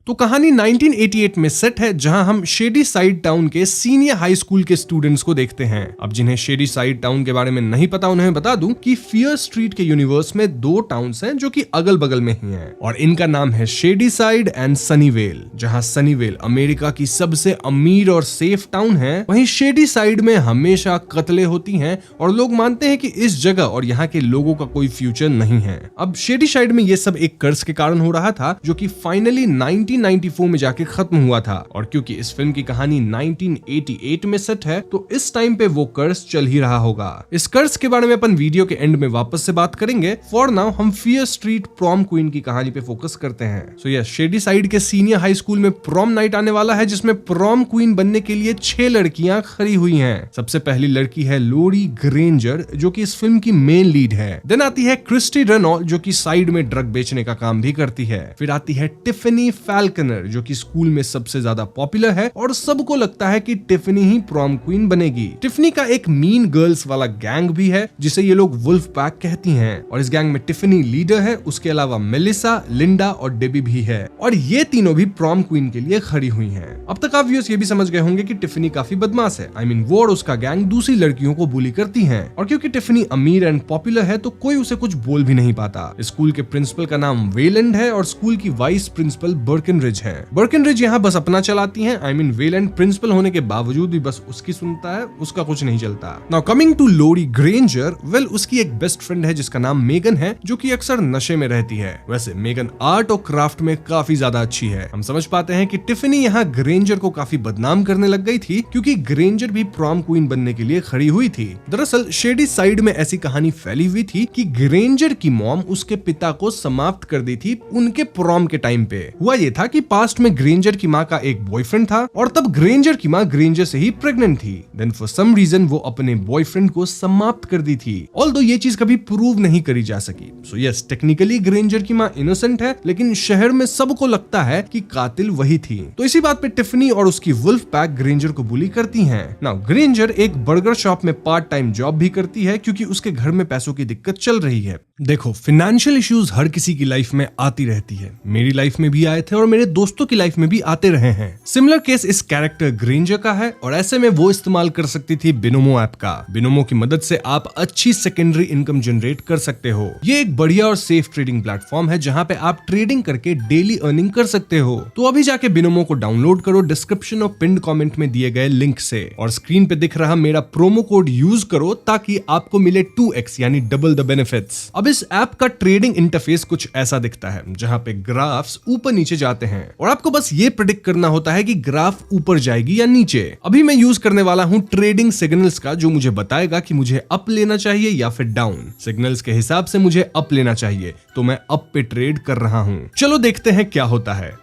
तो कहानी 1988 में सेट है, जहां हम शेडी साइड टाउन के सीनियर हाई स्कूल के स्टूडेंट्स को देखते हैं। अब जिन्हें शेडी साइड टाउन के बारे में नहीं पता, उन्हें बता दूं कि फियर स्ट्रीट के यूनिवर्स में दो टाउन्स हैं जो कि अगल बगल में ही हैं, और इनका नाम है शेडी साइड एंड सनीवेल। जहां सनीवेल अमेरिका की सबसे अमीर और सेफ टाउन है, वहीं शेडी साइड में हमेशा कत्लें होती हैं और लोग मानते हैं कि इस जगह और यहाँ के लोगों का कोई फ्यूचर नहीं है। अब शेडी साइड में ये सब एक कर्ज के कारण हो रहा था, जो कि फाइनली 1994 में जाके खत्म हुआ था। और क्योंकि इस फिल्म की कहानी 1988 में सेट है, तो इस टाइम पे वो कर्ज चल ही रहा होगा। इस कर्ज के बारे में अपन वीडियो के एंड में वापस से बात करेंगे। फॉर नाउ हम फियर स्ट्रीट प्रॉम क्वीन की कहानी पे फोकस करते हैं। सो यस, शेडी साइड के सीनियर हाई स्कूल में प्रॉम नाइट आने वाला है, जिसमें प्रॉम क्वीन बनने के लिए 6 लड़कियां खड़ी हुई हैं। सबसे पहली लड़की है लोरी ग्रेंजर, जो कि इस फिल्म की मेन लीड है। देन आती है क्रिस्टी रेनॉल्ट, जो कि साइड में ड्रग बेचने का काम भी करती है। फिर आती है टिफनी फैल्कनर, जो कि स्कूल में सबसे ज्यादा पॉपुलर है और सबको लगता है कि टिफनी ही प्रॉम क्वीन बनेगी। टिफनी का एक मीन गर्ल्स वाला गैंग भी है, जिसे ये लोग वुल्फ पैक कहती हैं, और इस गैंग में टिफनी लीडर है। उसके अलावा मेलिसा, लिंडा और डेबी भी है, और ये तीनों भी प्रॉम क्वीन के लिए खड़ी हुई हैं। अब तक आप व्यूअर्स ये भी समझ गए होंगे कि टिफनी काफी बदमाश है। आई मीन वो और उसका गैंग दूसरी लड़कियों को बुली करती हैं, और क्योंकि टिफनी अमीर एंड पॉपुलर है, तो कोई उसे कुछ बोल भी नहीं पाता। स्कूल के प्रिंसिपल का नाम वेलैंड है और स्कूल की वाइस प्रिंसिपल बर्किनरिज है। बर्किनरिज यहाँ बस अपना चलाती हैं। आई मीन वेलैंड प्रिंसिपल होने के बावजूद भी बस उसकी सुनता है, उसका कुछ नहीं चलता। Now coming to Lori Granger, well उसकी एक बेस्ट फ्रेंड है जिसका नाम मेगन है, जो कि अक्सर नशे में रहती है। वैसे मेगन आर्ट और क्राफ्ट में काफी ज्यादा अच्छी है। हम समझ पाते हैं कि टिफनी यहाँ ग्रेंजर को काफी बदनाम करने लग गई थी, क्योंकि ग्रेंजर भी प्रॉम क्वीन बनने के लिए खड़ी हुई थी। दरअसल शेडी साइड में ऐसी कहानी फैली हुई थी कि ग्रेंजर की मॉम उसके पिता को समाप्त कर दी थी उनके प्रॉम के टाइम पे। हुआ ये था कि पास्ट में ग्रेंजर की माँ का एक बॉयफ्रेंड था, और तब ग्रेंजर की माँ ग्रेंजर से ही प्रेग्नेंट थी। देन फॉर सम रीजन वो अपने बॉयफ्रेंड को समाप्त कर दी थी, ऑल्दो ये चीज कभी प्रूव नहीं करी जा सकी। सो यस, टेक्निकली ग्रेंजर की माँ इनोसेंट है, लेकिन शहर में सबको लगता है कि कातिल वही थी। तो इसी बात पे टिफनी और उसकी वुल्फ पैक ग्रेंजर को बुली करती हैं। नाउ ग्रेंजर एक बर्गर शॉप में पार्ट टाइम जॉब भी करती है, क्योंकि उसके घर में पैसों की दिक्कत चल रही है। देखो, फाइनेंशियल इश्यूज हर किसी की लाइफ में आती रहती है। मेरी लाइफ में भी आए थे और मेरे दोस्तों की लाइफ में भी आते रहे हैं। सिमिलर केस इस कैरेक्टर ग्रेंजर का है, और ऐसे में वो इस्तेमाल कर सकती थी बिनोमो ऐप का। बिनोमो की मदद से आप अच्छी सेकेंडरी इनकम जनरेट कर सकते हो। ये एक बढ़िया और सेफ ट्रेडिंग प्लेटफॉर्म है, जहां पे आप ट्रेडिंग करके डेली अर्निंग कर सकते हो। तो अभी जाके बिनोमो को डाउनलोड करो डिस्क्रिप्शन और पिन्ड कमेंट में दिए गए लिंक से, और स्क्रीन पे दिख रहा मेरा प्रोमो कोड यूज करो ताकि आपको मिले 2x यानी डबल द बेनिफिट्स। अब इस ऐप का ट्रेडिंग इंटरफेस कुछ ऐसा दिखता है, जहां पे ग्राफ्स ऊपर नीचे जाते हैं, और आपको बस ये प्रेडिक्ट करना होता है कि ग्राफ ऊपर जाएगी या नीचे। अभी मैं यूज करने वाला हूं ट्रेडिंग सिग्नल्स का, जो मुझे बताएगा कि मुझे अप लेना चाहिए या फिर डाउन। सिग्नल्स के हिसाब से मुझे अप लेना चाहिए, तो मैं अप पे ट्रेड कर रहा हूं। चलो देखते हैं क्या होता है।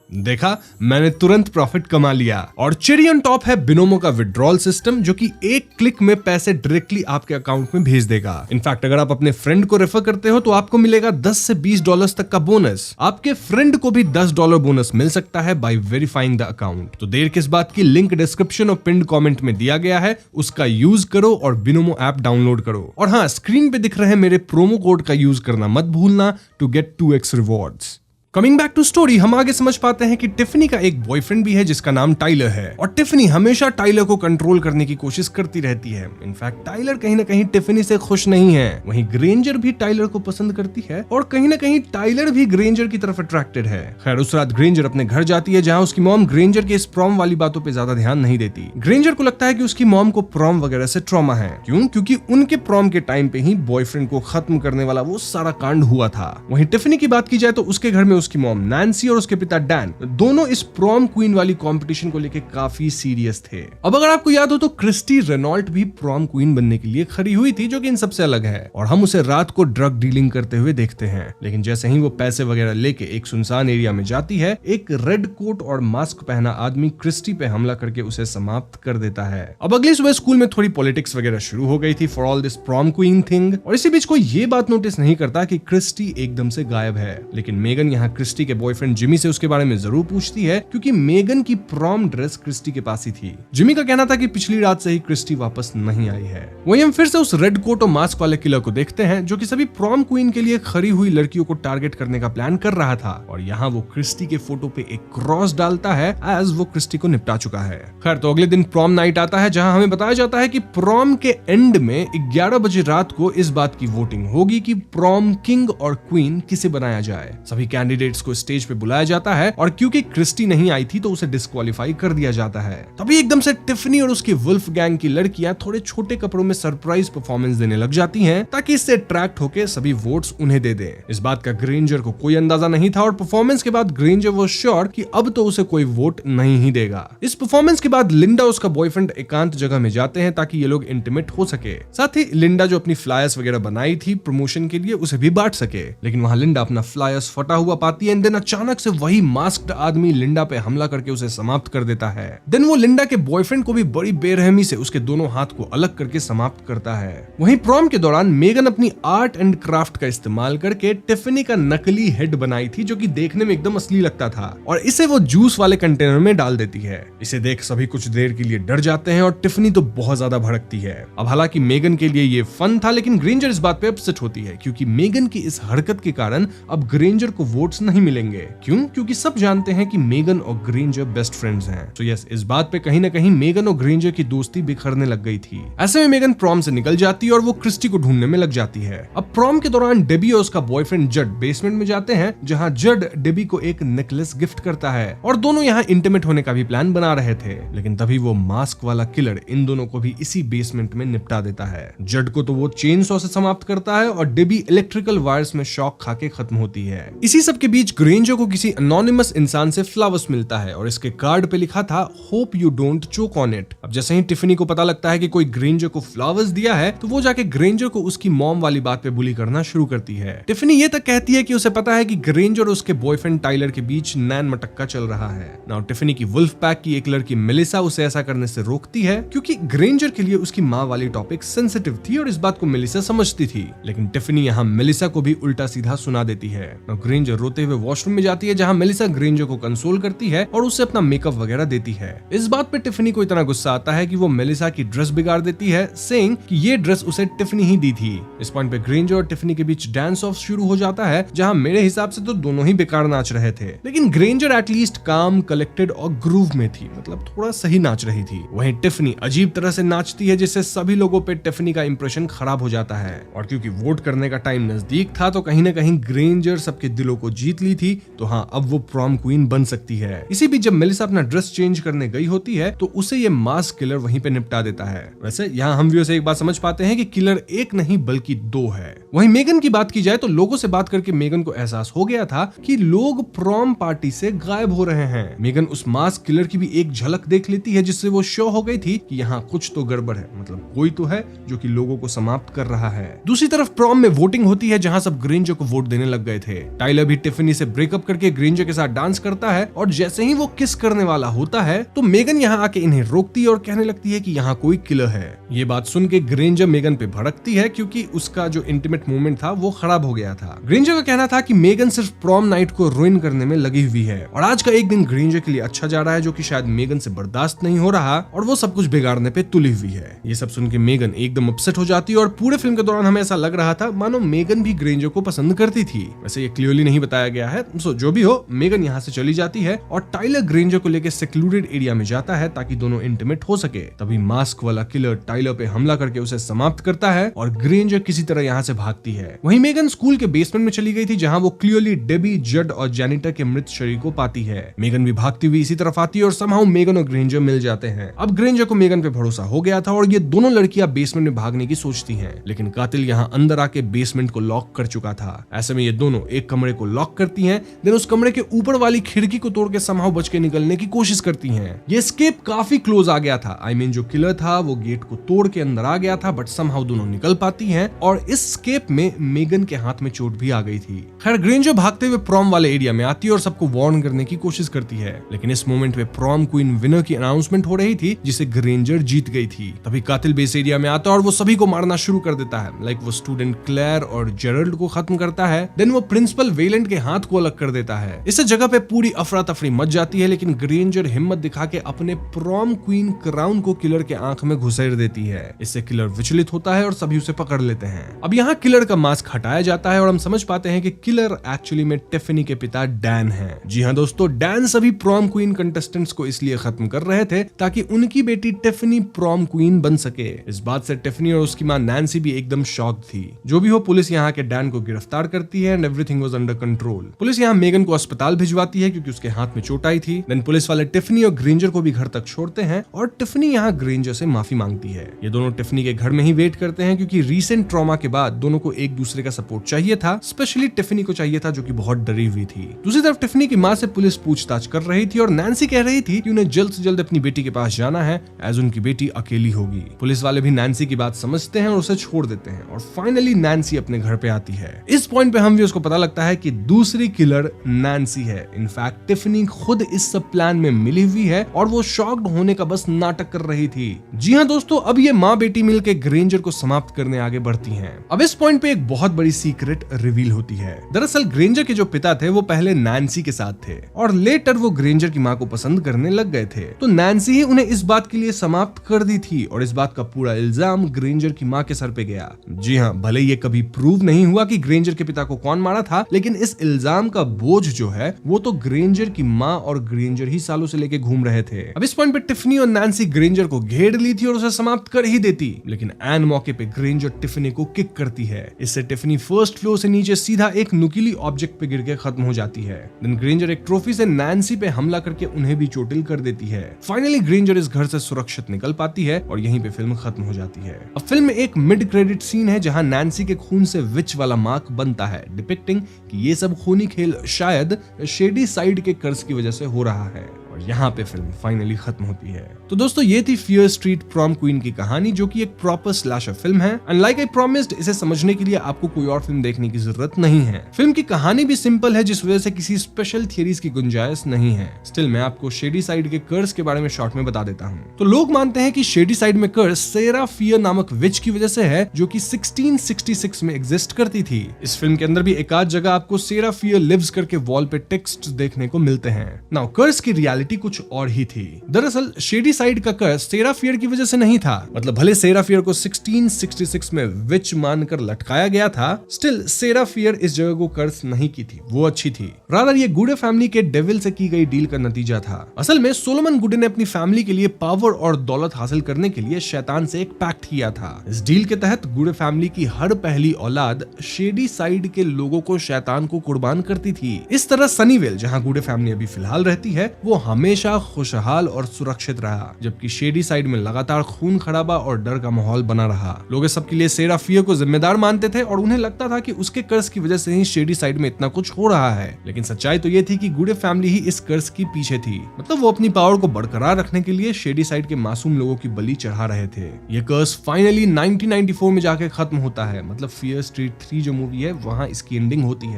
देखा, मैंने तुरंत प्रॉफिट कमा लिया। और चेरी ऑन टॉप है बिनोमो का विड्रॉल सिस्टम, जो कि एक क्लिक में पैसे डायरेक्टली आपके अकाउंट में भेज देगा। इनफैक्ट अगर आप अपने फ्रेंड को रेफर करते हो, तो आपको मिलेगा 10 से 20 डॉलर्स तक का बोनस। आपके फ्रेंड को भी $10 बोनस मिल सकता है बाय वेरीफाइंग द अकाउंट। तो देर किस बात की, लिंक डिस्क्रिप्शन और पिन्ड कमेंट में दिया गया है, उसका यूज करो और बिनोमो ऐप डाउनलोड करो। और हाँ, स्क्रीन पे दिख रहे मेरे प्रोमो कोड का यूज करना मत भूलना to get 2x rewards. Coming back to story, हम आगे समझ पाते हैं कि टिफनी का एक बॉयफ्रेंड भी है जिसका नाम टाइलर है, और टिफनी हमेशा टाइलर को कंट्रोल करने की कोशिश करती रहती है। इनफैक्ट टाइलर कहीं ना कहीं टिफनी से खुश नहीं है। वहीं ग्रेंजर भी टाइलर को पसंद करती है, और कहीं ना कहीं टाइलर भी ग्रेंजर की तरफ अट्रैक्टेड है। खैर, उस रात ग्रेंजर अपने घर जाती है, जहां उसकी मॉम ग्रेंजर के इस प्रॉम वाली बातों पे ज्यादा ध्यान नहीं देती। ग्रेंजर को लगता है कि उसकी मॉम को प्रॉम वगैरह से ट्रॉमा है। क्यों? क्योंकि उनके प्रॉम के टाइम पे ही बॉयफ्रेंड को खत्म करने वाला वो सारा कांड हुआ था। वहीं टिफनी की बात की जाए तो उसके घर में उसकी मॉम नैन्सी और उसके पिता डैन दोनों इस प्रॉम क्वीन वाली कंपटीशन को लेके काफी सीरियस थे। अब अगर आपको याद हो तो क्रिस्टी रेनॉल्ट भी प्रॉम क्वीन बनने के लिए खड़ी हुई थी, जो कि इन सबसे अलग है, और हम उसे रात को ड्रग डीलिंग करते हुए देखते हैं। लेकिन जैसे ही वो पैसे वगैरह लेके एक सुनसान एरिया में जाती है, एक रेड कोट और मास्क पहना आदमी क्रिस्टी पे हमला करके उसे समाप्त कर देता है। अब अगली सुबह स्कूल में थोड़ी पॉलिटिक्स वगैरह शुरू हो गई थी for all this prom queen thing, और इसी बीच कोई ये बात नोटिस नहीं करता कि क्रिस्टी एकदम से गायब है। लेकिन मेगन यहाँ यहाँ क्रिस्टी के बॉयफ्रेंड जिमी से उसके बारे में जरूर पूछती है, क्योंकि मेगन की प्रॉम ड्रेस क्रिस्टी के पास ही थी। जिमी का कहना था कि पिछली रात से ही क्रिस्टी वापस नहीं आई है। वहीं हम फिर से उस रेड कोट और मास्क वाले किलर को देखते हैं, जो कि सभी प्रॉम क्वीन के लिए खरी हुई लड़कियों को टारगेट करने का प्लान कर रहा था, और यहाँ वो क्रिस्टी के फोटो पे एक क्रॉस डालता है एज वो क्रिस्टी को निपटा चुका है। खैर, तो अगले दिन प्रॉम नाइट आता है, जहां हमें बताया जाता है कि प्रॉम के एंड में 11 बजे रात को इस बात की वोटिंग होगी कि प्रॉम किंग और क्वीन किसे बनाया जाए। सभी कैंडिडेट्स को स्टेज पे बुलाया जाता है, और क्योंकि क्रिस्टी नहीं आई थी तो उसे डिस्क्वालीफाई कर दिया जाता है। तभी एकदम से टिफनी और उसकी वुल्फ गैंग की लड़कियां थोड़े छोटे कपड़ों में सरप्राइज परफॉर्मेंस देने लग जाती हैं, ताकि इससे अट्रैक्ट होकर सभी वोट्स उन्हें दे दें। इस बात का ग्रेंजर को कोई अंदाजा नहीं था, और परफॉर्मेंस के बाद ग्रेंजर वो श्योर कि अब तो उसे कोई वोट नहीं ही देगा। इस परफॉर्मेंस के बाद लिंडा और उसका बॉयफ्रेंड एकांत जगह में जाते हैं ताकि ये लोग इंटीमेट हो सके। साथ ही लिंडा जो अपनी फ्लायर्स वगैरह बनाई थी प्रमोशन के लिए, उसे भी बांट सके। लेकिन वहां लिंडा अपना फ्लायर्स फटा हुआ पाती है, एंड देन अचानक से वही मास्क्ड आदमी लिंडा पे हमला करके उसे समाप्त कर देता है। देन वो लिंडा के बॉयफ्रेंड को भी बड़ी बेरहमी से उसके दोनों हाथ को अलग करके समाप्त करता है। वहीं प्रॉम के दौरान मेगन अपनी आर्ट एंड क्राफ्ट का इस्तेमाल करके टिफनी का नकली हेड बनाई थी, जो कि देखने में एकदम असली लगता था, और इसे वो जूस वाले कंटेनर में डाल देती है। इसे देख सभी कुछ देर के लिए डर जाते हैं, और टिफनी तो बहुत ज्यादा भड़कती है। अब हालांकि मेगन के लिए ये फन था, लेकिन ग्रेंजर इस बात पे अपसेट होती है, क्योंकि मेगन की इस हरकत के कारण अब ग्रेंजर को वोट्स नहीं मिलेंगे। क्यों? क्योंकि सब जानते हैं कि मेगन और ग्रेंजर बेस्ट फ्रेंड्स हैं। तो यस, इस बात पे कहीं ना कहीं मेगन और ग्रेंजर की दोस्ती बिखरने लग गई थी। ऐसे में मेगन प्रॉम से निकल जाती है और वो क्रिस्टी को ढूंढने में लग जाती है। अब प्रॉम के दौरान डेबी और उसका बॉयफ्रेंड जड बेसमेंट में जाते हैं, जहां जड डेबी को एक नेकलेस गिफ्ट करता है, और दोनों यहाँ इंटीमेट होने का भी प्लान बना रहे थे। लेकिन तभी वो मास्क वाला किलर इन दोनों को भी इसी बेसमेंट में निपटा देता है। जड को तो वो चेन सॉ से समाप्त करता है, और डेबी इलेक्ट्रिकल वायर्स में शॉक खाके खत्म होती है। इसी सब के बीच ग्रेंजर को किसी अनोनिमस इंसान से फ्लावर्स मिलता है, और इसके कार्ड पे लिखा था hope you don't choke on it. अब जैसे ही टिफनी को पता लगता है कि कोई ग्रेंजर को फ्लावर्स दिया है, तो वो जाके ग्रेंजर को उसकी मॉम वाली बात पे बुली करना शुरू करती है। टिफनी ये तक कहती है कि उसे पता है कि ग्रेंजर और उसके बॉयफ्रेंड टाइलर के बीच नैन मटक्का चल रहा है। नाउ टिफनी की वुल्फ पैक की एक लड़की मेलिसा उसे ऐसा करने से रोकती है, क्योंकि ग्रेंजर के लिए उसकी माँ वाली टॉपिक सेंसिटिव थी, और इस बात को मेलिसा समझती थी। लेकिन टिफनी यहाँ मेलिसा को भी उल्टा सीधा सुना देती है। नाउ ग्रेंजर रोते हुए वॉशरूम में जाती है, जहाँ मेलिसा ग्रेंजर को कंसोल करती है और उसे अपना मेकअप वगैरह देती है। इस बात पे टिफनी को इतना गुस्सा आता है कि वो मेलिसा की ड्रेस बिगाड़ देती है, सेइंग कि ये ड्रेस उसे टिफनी ही दी थी। इस पॉइंट पे ग्रेंजर और टिफनी के बीच डांस ऑफ शुरू हो जाता है, जहाँ मेरे हिसाब से तो दोनों ही बेकार नाच रहे थे, लेकिन ग्रेंजर एटलीस्ट काम, कलेक्टेड और ग्रूव में थी, मतलब थोड़ा सही नाच रही थी। वहीं टिफनी अजीब तरह से नाचती है, जिससे सभी लोगों पे टिफनी का इंप्रेशन खराब हो जाता है। और क्योंकि वोट करने का टाइम नजदीक था, तो कहीं ना कहीं ग्रेंजर सबके दिलों को जीत ली थी, तो हाँ, अब वो प्रॉम क्वीन बन सकती है। इसी बीच जब मेलिसा अपना ड्रेस चेंज करने गई होती है, तो उसे ये मास्क किलर वहीं पे निपटा देता है। वैसे यहाँ हम व्यू से एक बात समझ पाते हैं कि किलर एक नहीं बल्कि दो है। वहीं मेगन की बात की जाए तो लोगों से बात करके मेगन को एहसास हो गया था कि लोग प्रॉम पार्टी से गायब हो रहे हैं। मेगन उस मास्क किलर की भी एक झलक देख लेती है, जिससे वो श्योर हो गई थी कि यहाँ कुछ तो गड़बड़ है, मतलब कोई तो है जो कि लोगों को समाप्त कर रहा है। दूसरी तरफ प्रॉम में वोटिंग होती है, जहाँ सब ग्रेंजर को वोट देने लग गए थे। टाइलर भी टिफनी से ब्रेकअप करके ग्रेंजर के साथ डांस करता है, और जैसे ही वो किस करने वाला होता है, तो मेगन यहाँ आके इन्हें रोकती है और कहने लगती है कि यहाँ कोई किलर है। ये बात सुन के ग्रेंजर मेगन पे भड़कती है, क्योंकि उसका जो इंटीमेट मोमेंट था वो खराब हो गया था। ग्रेंजर का कहना था कि मेगन सिर्फ प्रॉम नाइट को रुइन करने में लगी हुई है, और आज का एक दिन ग्रेंजर के लिए अच्छा जा रहा है, जो कि शायद मेगन से बर्दाश्त नहीं हो रहा, और वो सब कुछ बिगाड़ने पे तुली हुई है। ये सब सुन के मेगन एकदम अपसेट हो जाती है, और पूरे फिल्म के दौरान हमें ऐसा लग रहा था मानो मेगन भी ग्रेंजर को पसंद करती थी। वैसे ये क्लियरली नहीं बताया गया है, सो जो भी हो, मेगन यहाँ से चली जाती है, और टाइलर ग्रेंजर को लेकर सेक्लूडेड एरिया में जाता है ताकि दोनों इंटीमेट हो सके। तभी मास्क वाला किलर टाइलर पे हमला करके उसे समाप्त करता है, और ग्रेंजर किसी तरह यहाँ से भागती है। वहीं मेगन स्कूल के बेसमेंट में चली गई थी, जहाँ वो क्लियरली डेबी, जड और जेनिटर के मृत शरीर को पाती है। मेगन भी भागती हुई इसी तरफ आती है, और समहाउ मेगन और ग्रेंजर मिल जाते हैं। अब ग्रेंजर को मेगन पे भरोसा हो गया था, और ये दोनों लड़कियां बेसमेंट में भागने की सोचती हैं, लेकिन कातिल यहाँ अंदर आके बेसमेंट को लॉक कर चुका था। ऐसे में ये दोनों एक कमरे को लॉक करती हैं, देन उस कमरे के ऊपर वाली खिड़की को तोड़ के समहाउ बच के निकलने की कोशिश करती हैं। ये एस्केप काफी क्लोज आ गया था, आई मीन जो किलर था वो गेट को तोड़ के अंदर आ गया था, बट समहाउ दोनों निकल पाती हैं, और इस एस्केप में मेगन के हाथ में चोट भी आ गई थी। खैर, ग्रेंजर भागते हुए प्रॉम वाले एरिया में आती है और सबको वार्न करने की कोशिश करती है, लेकिन इस मोमेंट में प्रॉम क्वीन विनर की अनाउंसमेंट हो रही थी, जिसे ग्रेंजर जीत गई थी। तभी कातिल बेस एरिया में आता है और वो सभी को मारना शुरू कर देता है। लाइक वो स्टूडेंट क्लेयर और जेरल्ड को खत्म करता है, देन वो प्रिंसिपल वेलेंट के हाथ को अलग कर देता है। इससे जगह पे पूरी अफरा तफरी मच जाती है, लेकिन ग्रेंजर हिम्मत दिखा के अपने प्रॉम क्वीन क्राउन को किलर के आंख में घुसेड़ देती है। इससे किलर विचलित होता है और सभी उसे पकड़ लेते हैं। अब यहाँ किलर का मास्क हटाया जाता है और हम समझ पाते हैं कि किलर एक्चुअली में टिफनी के पिता डैन हैं। जी हाँ दोस्तों, डैन सभी प्रॉम क्वीन कंटेस्टेंट्स को इसलिए खत्म कर रहे थे ताकि उनकी बेटी टिफनी प्रॉम क्वीन बन सके। इस बात से टिफनी और उसकी मां नैन्सी भी एकदम शॉक थी। जो भी हो, पुलिस यहाँ के डैन को गिरफ्तार करती है and everything was under control. Police यहाँ मेगन को अस्पताल भिजवाती है क्योंकि उसके हाथ में चोट आई थी। देन पुलिस वाले टिफनी और ग्रेंजर को भी घर तक छोड़ते हैं और टिफनी यहाँ ग्रेंजर से माफी मांगती है। ये दोनों टिफनी के घर में ही वेट करते हैं क्योंकि रीसेंट ट्रॉमा के बाद दोनों को एक दूसरे का सपोर्ट चाहिए था। स्पेशली टिफनी को चाहिए था जो कि बहुत डरी हुई थी। दूसरी तरफ टिफनी की मां से पुलिस पूछताछ कर रही थी और नैन्सी कह रही थी कि उन्हें जल्द से जल्द अपनी बेटी के पास जाना है एज उनकी बेटी अकेली होगी। पुलिस वाले भी नैन्सी की बात समझते हैं और उसे छोड़ देते हैं और फाइनली नैन्सी अपने घर पे आती है। इस पॉइंट पे हम भी उसको पता लगता है कि दूसरी किलर नैन्सी है। इनफैक्ट टिफनी खुद इस सब प्लान में मिली हुई है और वो शॉक्ड होने का बस नाटक कर रही थी। जी हाँ दोस्तों, अब ये माँ बेटी मिलकर ग्रेंजर को समाप्त करने आगे बढ़ती हैं। अब इस पॉइंट पे एक बहुत बड़ी सीक्रेट रिवील होती है। दरअसल ग्रेंजर के जो पिता थे वो पहले नैन्सी के साथ थे और लेटर वो ग्रेंजर की माँ को पसंद करने लग गए थे। तो नैन्सी ही उन्हें इस बात के लिए समाप्त कर दी थी और इस बात का पूरा इल्जाम ग्रेंजर की माँ के सर पे गया। जी हाँ, भले ये कभी प्रूव नहीं हुआ कि ग्रेंजर के पिता को कौन मारा था, लेकिन इस इल्जाम का बोझ जो है वो तो ग्रेंजर की माँ और ग्रेंजर ही सालों से लेके घूम रहे थे। अब इस पॉइंट पे टिफनी और नैन्सी ग्रेंजर को घेर ली थी और उसे समाप्त कर ही देती, लेकिन एन मौके पे ग्रेंजर टिफनी को किक करती है। इससे टिफनी फर्स्ट फ्लोर से नीचे सीधा एक नुकीली ऑब्जेक्ट पे गिर के खत्म हो जाती है। देन ग्रेंजर एक ट्रॉफी से नैन्सी पे हमला करके उन्हें भी चोटिल कर देती है। फाइनली ग्रेंजर इस घर से सुरक्षित निकल पाती है और यहीं पे फिल्म खत्म हो जाती है। अब फिल्म में एक मिड क्रेडिट सीन है जहां नैन्सी के खून से विच वाला मार्क बनता है, डिपिक्टिंग कि ये सब खूनी खेल शायद शेडी साइड के कर्ज की वजह से हो रहा है। और यहाँ पे फिल्म फाइनली खत्म होती है। तो दोस्तों, ये थी फियर स्ट्रीट प्रॉम क्वीन की कहानी, जो कि एक प्रॉपर स्लैशर फिल्म है। एंड लाइक आई प्रॉमिस्ड, इसे समझने के लिए आपको कोई और फिल्म देखने की जरूरत नहीं है। फिल्म की कहानी भी सिंपल है, जिस वजह से किसी स्पेशल थियरीज की गुंजाइश नहीं है। स्टिल मैं आपको शेडी साइड के कर्ज के बारे में शॉर्ट में बता देता हूँ। तो लोग मानते हैं कि शेडी साइड में कर्ज सेरा फियर नामक विच की वजह से है, जो कि 1666 में एग्जिस्ट करती थी। इस फिल्म के अंदर भी एक आध जगह आपको सेरा फियर लिव्स करके वॉल पे टेक्स्ट देखने को मिलते हैं। नाउ कर्ज की रियलिटी कुछ और ही थी। दरअसल शेडी साइड का कर्ज सेरा फियर की वजह से नहीं था। मतलब भले सेरा फियर को 1666 में विच मानकर लटकाया गया था, स्टिल सेरा फियर इस जगह को कर्ज नहीं की थी, वो अच्छी थी। रादर ये गुडे फैमिली के डेविल से की गई डील का नतीजा था। असल में सोलोमन गुडे ने अपनी फैमिली के लिए पावर और दौलत हासिल करने के लिए शैतान से एक पैक्ट किया था। इस डील के तहत गुडे फैमिली की हर पहली औलाद शेडी साइड के लोगों को शैतान को कुर्बान करती थी। इस तरह सनीवेल, जहां गुडे फैमिली अभी फिलहाल रहती है, वो हमेशा खुशहाल और सुरक्षित रहा, जबकि शेडी साइड में लगातार खून खराबा और डर का माहौल बना रहा। लोग इस सब के लिए सेरा फियर को जिम्मेदार मानते थे और उन्हें लगता था कि उसके कर्ज की वजह से ही शेडी साइड में इतना कुछ हो रहा है। लेकिन सच्चाई तो ये थी कि गुडे फैमिली ही इस कर्ज की पीछे थी। मतलब वो अपनी पावर को बरकरार रखने के लिए शेडी साइड के मासूम लोगों की बलि चढ़ा रहे थे। ये कर्ज फाइनली 1994 में जाके खत्म होता है। मतलब फियर स्ट्रीट 3 जो मूवी है, वहां इसकी एंडिंग होती है।